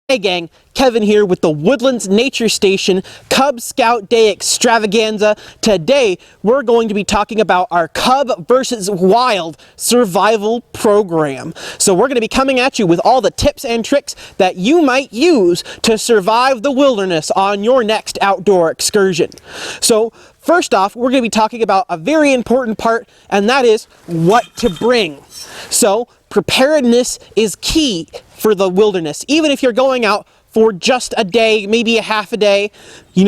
Hey gang, Kevin here with the Woodlands Nature Station Cub Scout Day Extravaganza. Today we're going to be talking about our Cub versus Wild survival program. So we're going to be coming at you with all the tips and tricks that you might use to survive the wilderness on your next outdoor excursion. So first off, we're going to be talking about a very important part, and that is what to bring. So preparedness is key for the wilderness. Even if you're going out for just a day, maybe a half a day, you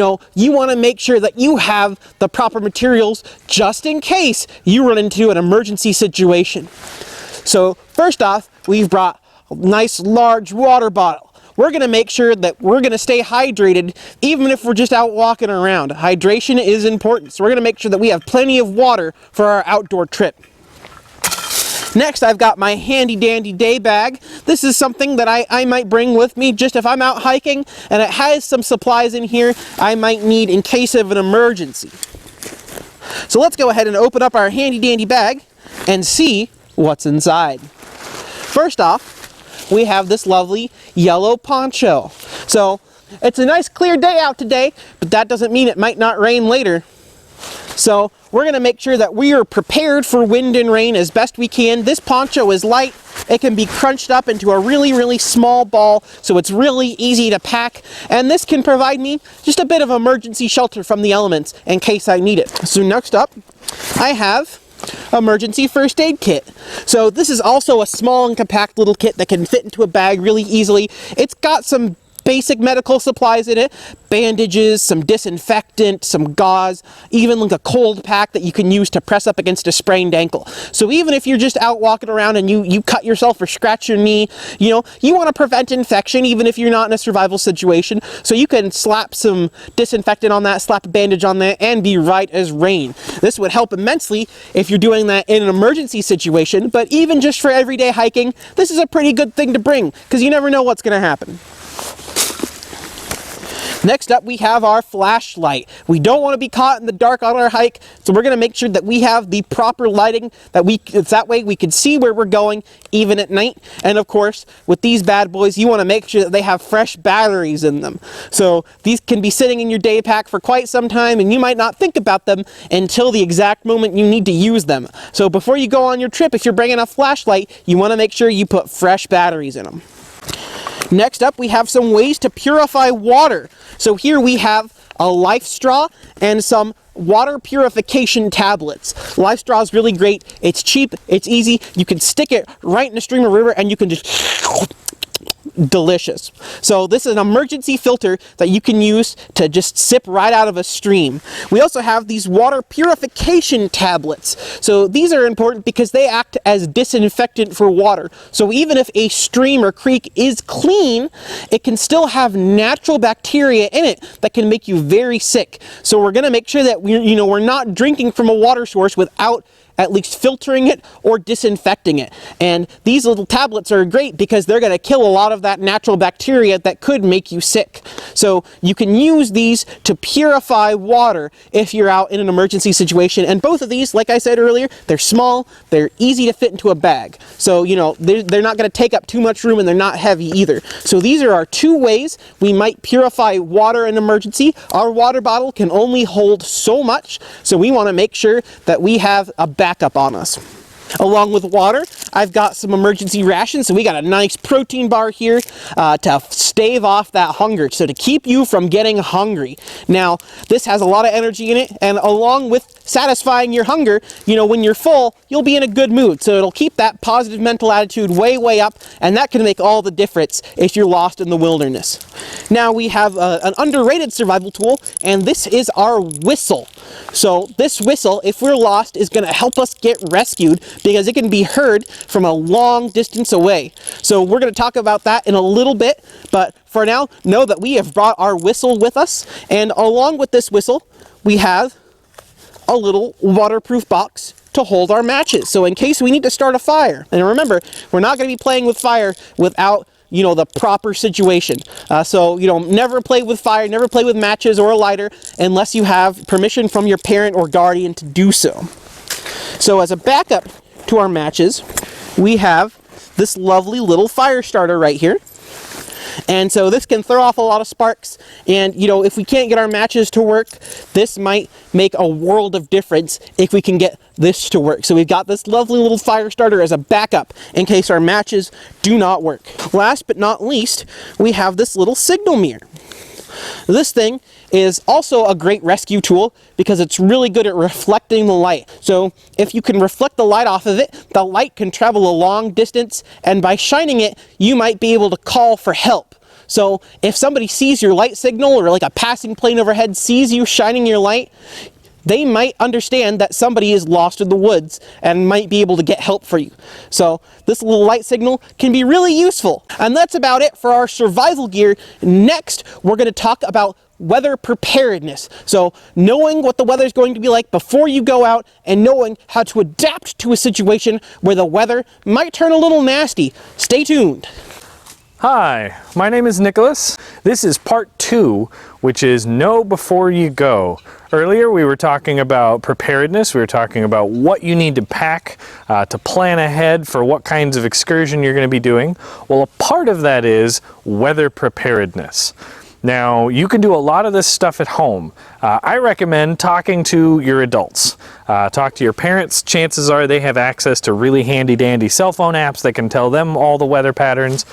want to make sure that you have the proper materials just in case you run into an emergency situation. So first off, we've brought a nice large water bottle. We're going to make sure that we're going to stay hydrated even if we're just out walking around. Hydration is important, so we're going to make sure that we have plenty of water for our outdoor trip. Next, I've got my handy dandy day bag. This is something that I might bring with me just if I'm out hiking, and it has some supplies in here I might need in case of an emergency. So let's go ahead and open up our handy dandy bag and see what's inside. First off, we have this lovely yellow poncho. So it's a nice clear day out today, but that doesn't mean it might not rain later. So we're going to make sure that we are prepared for wind and rain as best we can. This poncho is light. It can be crunched up into a really small ball, so it's really easy to pack. And this can provide me just a bit of emergency shelter from the elements in case I need it. So next up, I have emergency first aid kit. So this is also a small and compact little kit that can fit into a bag really easily. It's got some basic medical supplies in it, bandages, some disinfectant, some gauze, even like a cold pack that you can use to press up against a sprained ankle. So even if you're just out walking around and you cut yourself or scratch your knee, you want to prevent infection even if you're not in a survival situation. So you can slap some disinfectant on that, slap a bandage on that, and be right as rain. This would help immensely if you're doing that in an emergency situation, but even just for everyday hiking, this is a pretty good thing to bring because you never know what's going to happen. Next up, we have our flashlight. We don't want to be caught in the dark on our hike, so we're going to make sure that we have the proper lighting, that way we can see where we're going even at night. And of course, with these bad boys, you want to make sure that they have fresh batteries in them. So these can be sitting in your day pack for quite some time, and you might not think about them until the exact moment you need to use them. So before you go on your trip, if you're bringing a flashlight, you want to make sure you put fresh batteries in them. Next up, we have some ways to purify water. So here we have a life straw and some water purification tablets. Life straw is really great. It's cheap. It's easy. You can stick it right in a stream or river and you can just... delicious. So this is an emergency filter that you can use to just sip right out of a stream. We also have these water purification tablets. So these are important because they act as disinfectant for water. So even if a stream or creek is clean, it can still have natural bacteria in it that can make you very sick. So we're going to make sure that we're not drinking from a water source without at least filtering it or disinfecting it. And these little tablets are great because they're going to kill a lot of that natural bacteria that could make you sick. So you can use these to purify water if you're out in an emergency situation. And both of these, like I said earlier, they're small, they're easy to fit into a bag. So, they're not going to take up too much room and they're not heavy either. So these are our two ways we might purify water in emergency. Our water bottle can only hold so much, so we want to make sure that we have a backup on us. Along with water, I've got some emergency rations. So we got a nice protein bar here to stave off that hunger, so to keep you from getting hungry. Now, this has a lot of energy in it, and along with satisfying your hunger, when you're full, you'll be in a good mood. So it'll keep that positive mental attitude way up, and that can make all the difference if you're lost in the wilderness. Now we have an underrated survival tool, and this is our whistle. So this whistle, if we're lost, is going to help us get rescued because it can be heard from a long distance away. So we're going to talk about that in a little bit, but for now, know that we have brought our whistle with us, and along with this whistle, we have a little waterproof box to hold our matches. So in case we need to start a fire, and remember, we're not going to be playing with fire without the proper situation. So never play with fire, never play with matches or a lighter unless you have permission from your parent or guardian to do so. So as a backup to our matches, we have this lovely little fire starter right here. And so this can throw off a lot of sparks. And, you know, if we can't get our matches to work, this might make a world of difference if we can get this to work. So we've got this lovely little fire starter as a backup in case our matches do not work. Last but not least, we have this little signal mirror. This thing is also a great rescue tool because it's really good at reflecting the light. So if you can reflect the light off of it, the light can travel a long distance, and by shining it, you might be able to call for help. So if somebody sees your light signal, or like a passing plane overhead sees you shining your light, they might understand that somebody is lost in the woods and might be able to get help for you. So this little light signal can be really useful. And that's about it for our survival gear. Next, we're going to talk about weather preparedness. So knowing what the weather is going to be like before you go out, and knowing how to adapt to a situation where the weather might turn a little nasty. Stay tuned. Hi, my name is Nicholas. This is part 2, which is know before you go. Earlier we were talking about preparedness. We were talking about what you need to pack to plan ahead for what kinds of excursion you're going to be doing. Well, a part of that is weather preparedness. Now, you can do a lot of this stuff at home. I recommend talking to your adults. Talk to your parents. Chances are they have access to really handy-dandy cell phone apps that can tell them all the weather patterns.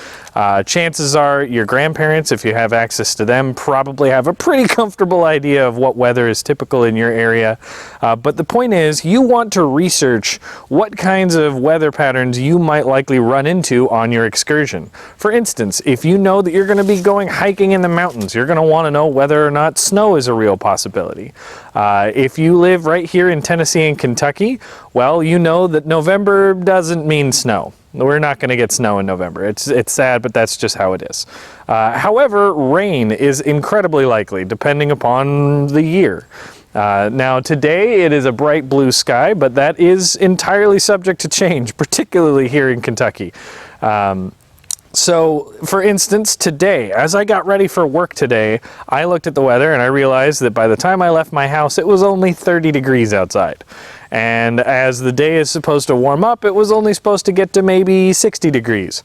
Chances are your grandparents, if you have access to them, probably have a pretty comfortable idea of what weather is typical in your area. But the point is, you want to research what kinds of weather patterns you might likely run into on your excursion. For instance, if you know that you're going to be going hiking in the mountains, you're going to want to know whether or not snow is a real possibility. If you live right here in Tennessee and Kentucky, well, you know that November doesn't mean snow. We're not going to get snow in November. It's sad, but that's just how it is. However, rain is incredibly likely, depending upon the year. Now, today it is a bright blue sky, but that is entirely subject to change, particularly here in Kentucky. So, for instance, today, as I got ready for work today, I looked at the weather and I realized that by the time I left my house, it was only 30 degrees outside. And as the day is supposed to warm up, it was only supposed to get to maybe 60 degrees.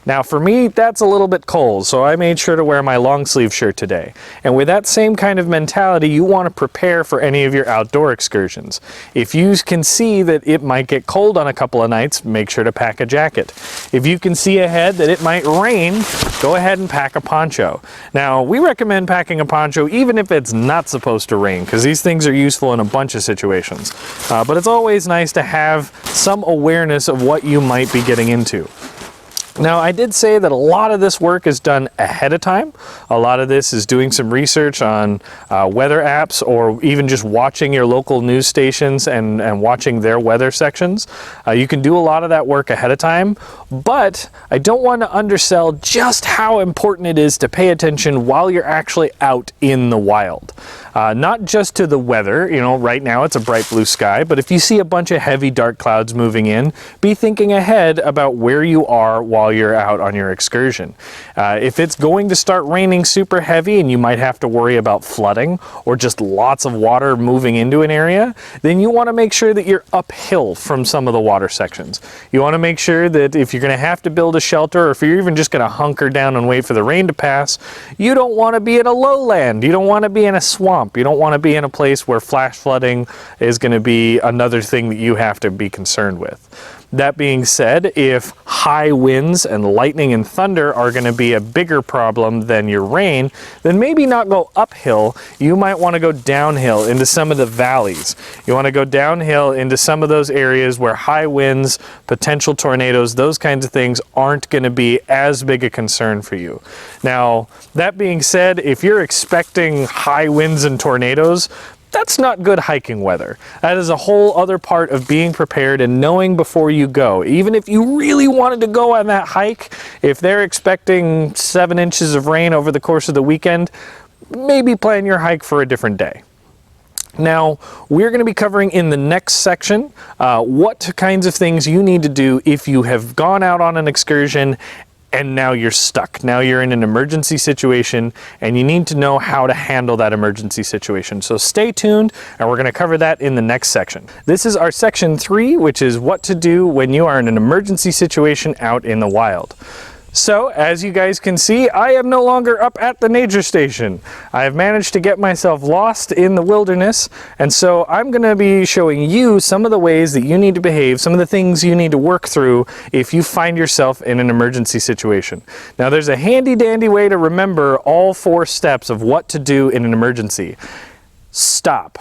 Now for me, that's a little bit cold, so I made sure to wear my long sleeve shirt today. And with that same kind of mentality, you want to prepare for any of your outdoor excursions. If you can see that it might get cold on a couple of nights, make sure to pack a jacket. If you can see ahead that it might rain, go ahead and pack a poncho. Now, we recommend packing a poncho even if it's not supposed to rain, because these things are useful in a bunch of situations. But it's always nice to have some awareness of what you might be getting into. Now, I did say that a lot of this work is done ahead of time. A lot of this is doing some research on weather apps, or even just watching your local news stations and watching their weather sections. You can do a lot of that work ahead of time, but I don't want to undersell just how important it is to pay attention while you're actually out in the wild. Not just to the weather, you know, right now it's a bright blue sky, but if you see a bunch of heavy dark clouds moving in, be thinking ahead about where you are while you're out on your excursion. If it's going to start raining super heavy and you might have to worry about flooding or just lots of water moving into an area, then you want to make sure that you're uphill from some of the water sections. You want to make sure that if you're going to have to build a shelter, or if you're even just going to hunker down and wait for the rain to pass, you don't want to be in a lowland. You don't want to be in a swamp. You don't want to be in a place where flash flooding is going to be another thing that you have to be concerned with. That being said, if high winds and lightning and thunder are going to be a bigger problem than your rain, then maybe not go uphill. You might want to go downhill into some of the valleys. You want to go downhill into some of those areas where high winds, potential tornadoes, those kinds of things aren't going to be as big a concern for you. Now, that being said, if you're expecting high winds and tornadoes, that's not good hiking weather. That is a whole other part of being prepared and knowing before you go. Even if you really wanted to go on that hike, if they're expecting 7 inches of rain over the course of the weekend, maybe plan your hike for a different day. Now, we're going to be covering in the next section what kinds of things you need to do if you have gone out on an excursion and now you're stuck. Now you're in an emergency situation and you need to know how to handle that emergency situation. So stay tuned, and we're going to cover that in the next section. This is our section 3, which is what to do when you are in an emergency situation out in the wild. So, as you guys can see, I am no longer up at the nature station. I have managed to get myself lost in the wilderness, and so I'm going to be showing you some of the ways that you need to behave, some of the things you need to work through if you find yourself in an emergency situation. Now, there's a handy-dandy way to remember all 4 steps of what to do in an emergency. Stop.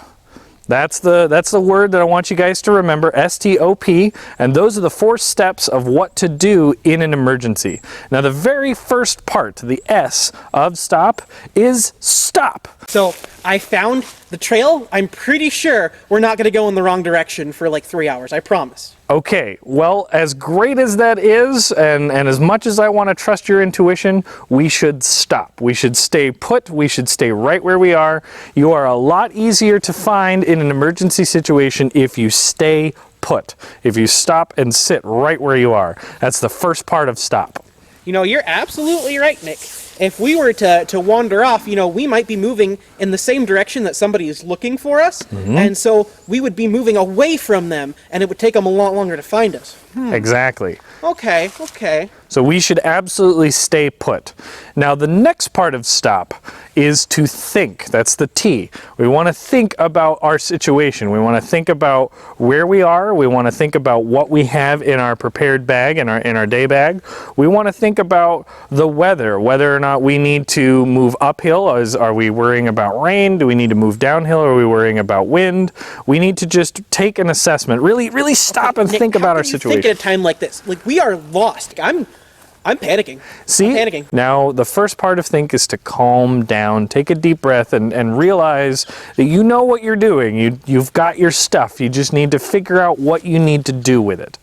That's the word that I want you guys to remember, S-T-O-P, and those are the 4 steps of what to do in an emergency. Now the very first part, the S of stop, is stop. So I found the trail. I'm pretty sure we're not going to go in the wrong direction for like 3 hours, I promise. Okay, well, as great as that is, and as much as I want to trust your intuition, we should stop. We should stay put. We should stay right where we are. You are a lot easier to find in an emergency situation if you stay put. If you stop and sit right where you are. That's the first part of stop. You know, you're absolutely right, Nick. If we were to wander off, you know, we might be moving in the same direction that somebody is looking for us, and so we would be moving away from them, and it would take them a lot longer to find us. Exactly. Okay, okay. So we should absolutely stay put. Now the next part of stop is to think. That's the T. We want to think about our situation. We want to think about where we are. We want to think about what we have in our prepared bag, in our day bag. We want to think about the weather, whether or not we need to move uphill. Are we worrying about rain? Do we need to move downhill? Are we worrying about wind? We need to just take an assessment. Really stop and Nick, think about our how can you situation. think at a time like this? Like, we are lost. I'm panicking. See, I'm panicking. Now the first part of think is to calm down, take a deep breath, and realize that you know what you're doing. You've got your stuff. You just need to figure out what you need to do with it.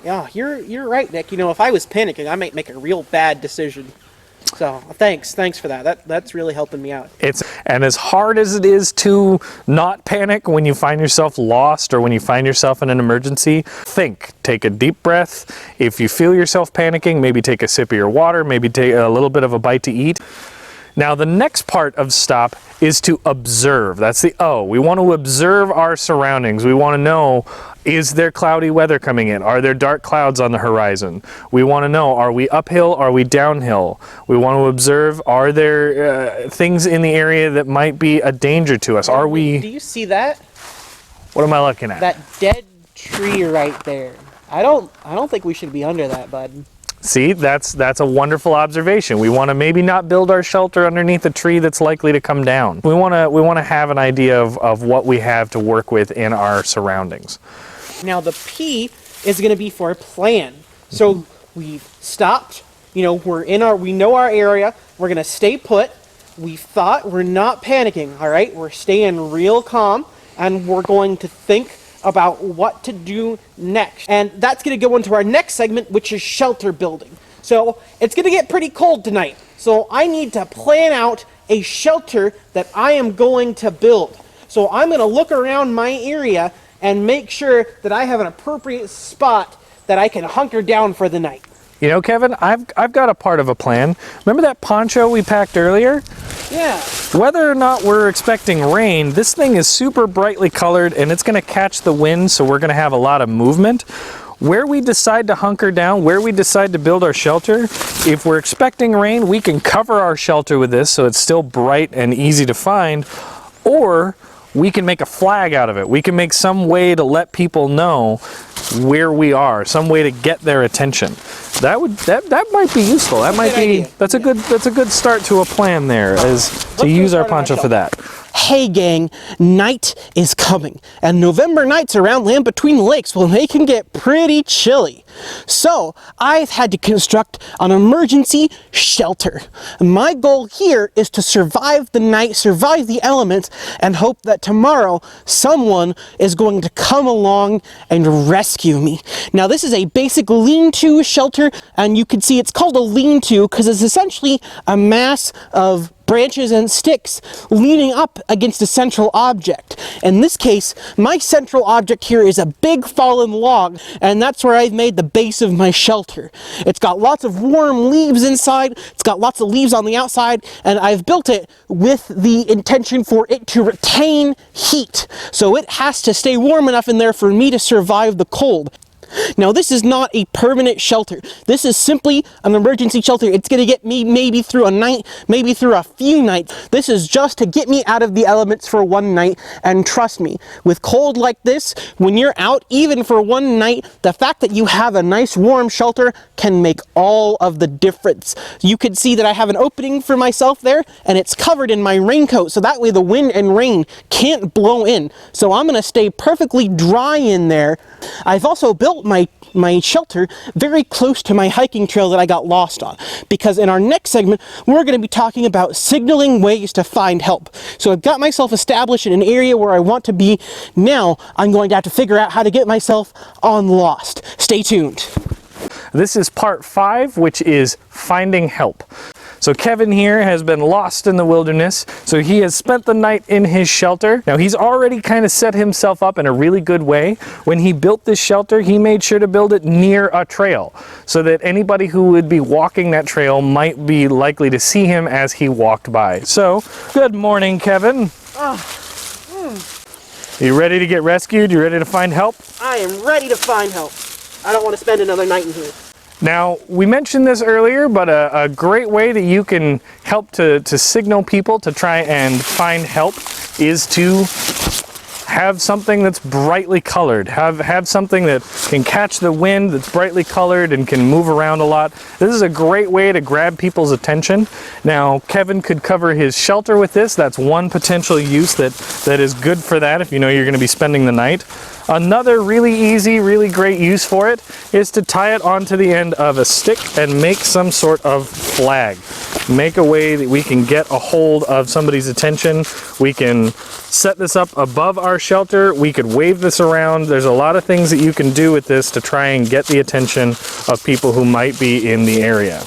Yeah, you're right, Nick. You know, if I was panicking, I might make a real bad decision. So thanks for that. That's really helping me out. And as hard as it is to not panic when you find yourself lost or when you find yourself in an emergency, take a deep breath. If you feel yourself panicking, maybe take a sip of your water, maybe take a little bit of a bite to eat. Now the next part of stop is to observe. That's the O. We want to observe our surroundings. We want to know, is there cloudy weather coming in? Are there dark clouds on the horizon? We want to know, are we uphill? Are we downhill? We want to observe, are there things in the area that might be a danger to us? Are we... Do you see that? What am I looking at? That dead tree right there. I don't think we should be under that, bud. See, that's a wonderful observation. We want to maybe not build our shelter underneath a tree that's likely to come down. We want to have an idea of what we have to work with in our surroundings. Now the P is going to be for plan. So we've stopped. You know, we know our area. We're going to stay put. We've thought. We're not panicking. All right, we're staying real calm, and we're going to think about what to do next. And that's going to go into our next segment, which is shelter building. So it's going to get pretty cold tonight. So I need to plan out a shelter that I am going to build. So I'm going to look around my area and make sure that I have an appropriate spot that I can hunker down for the night. You know, Kevin, I've got a part of a plan. Remember that poncho we packed earlier? Yeah. Whether or not we're expecting rain, this thing is super brightly colored and it's going to catch the wind, so we're going to have a lot of movement. Where we decide to hunker down, where we decide to build our shelter, if we're expecting rain, we can cover our shelter with this so it's still bright and easy to find, or we can make a flag out of it. We can make some way to let people know where we are, some way to get their attention. That might be useful. That's a good start to a plan there, is to use our poncho for that. Hey gang, night is coming, and November nights around Land Between the Lakes, well, they can get pretty chilly. So I've had to construct an emergency shelter. My goal here is to survive the night, survive the elements, and hope that tomorrow someone is going to come along and rescue me. Now this is a basic lean-to shelter, and you can see it's called a lean-to because it's essentially a mass of branches and sticks leaning up against a central object. In this case, my central object here is a big fallen log, and that's where I've made the base of my shelter. It's got lots of warm leaves inside, it's got lots of leaves on the outside, and I've built it with the intention for it to retain heat. So it has to stay warm enough in there for me to survive the cold. Now, this is not a permanent shelter. This is simply an emergency shelter. It's going to get me maybe through a night, maybe through a few nights. This is just to get me out of the elements for one night. And trust me, with cold like this, when you're out, even for one night, the fact that you have a nice warm shelter can make all of the difference. You can see that I have an opening for myself there, and it's covered in my raincoat, so that way the wind and rain can't blow in. So I'm going to stay perfectly dry in there. I've also built my shelter very close to my hiking trail that I got lost on, because in our next segment we're going to be talking about signaling ways to find help. So I've got myself established in an area where I want to be. Now I'm going to have to figure out how to get myself on Lost. Stay tuned. This is part 5, which is finding help. So Kevin here has been lost in the wilderness, so he has spent the night in his shelter. Now he's already kind of set himself up in a really good way. When he built this shelter, he made sure to build it near a trail so that anybody who would be walking that trail might be likely to see him as he walked by. So, good morning, Kevin. You ready to get rescued? You ready to find help? I am ready to find help. I don't want to spend another night in here. Now, we mentioned this earlier, but a great way that you can help to signal people to try and find help is to have something that's brightly colored. Have something that can catch the wind, that's brightly colored and can move around a lot. This is a great way to grab people's attention. Now, Kevin could cover his shelter with this. That's one potential use that is good for that if you know you're going to be spending the night. Another really easy, really great use for it is to tie it onto the end of a stick and make some sort of flag. Make a way that we can get a hold of somebody's attention. We can set this up above our shelter. We could wave this around. There's a lot of things that you can do with this to try and get the attention of people who might be in the area.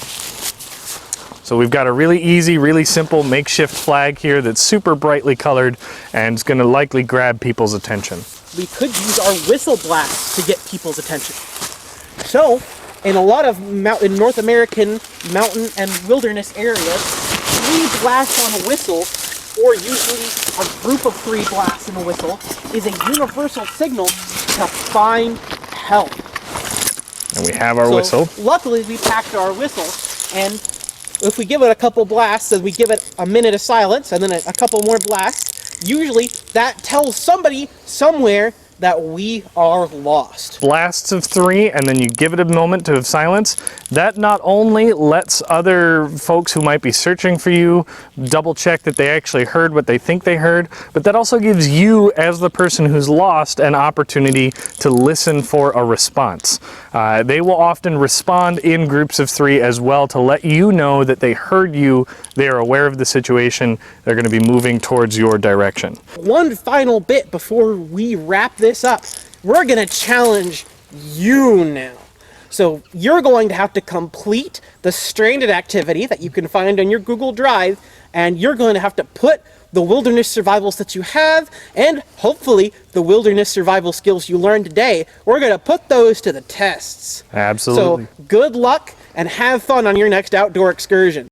So we've got a really easy, really simple makeshift flag here that's super brightly colored and is going to likely grab people's attention. We could use our whistle blast to get people's attention. So, in a lot of in North American mountain and wilderness areas, 3 blasts on a whistle, or usually a group of 3 blasts in a whistle, is a universal signal to find help. And we have our whistle. Luckily, we packed our whistle, and if we give it a couple blasts, and we give it a minute of silence, and then a couple more blasts, usually that tells somebody somewhere that we are lost. Blasts of 3, and then you give it a moment of silence. That not only lets other folks who might be searching for you double check that they actually heard what they think they heard, but that also gives you, as the person who's lost, an opportunity to listen for a response. They will often respond in groups of 3 as well to let you know that they heard you, they are aware of the situation, they're going to be moving towards your direction. One final bit before we wrap this up. We're going to challenge you now. So you're going to have to complete the stranded activity that you can find on your Google Drive, and you're going to have to put the wilderness survival that you have, and hopefully the wilderness survival skills you learned today, we're going to put those to the tests. Absolutely. So good luck and have fun on your next outdoor excursion.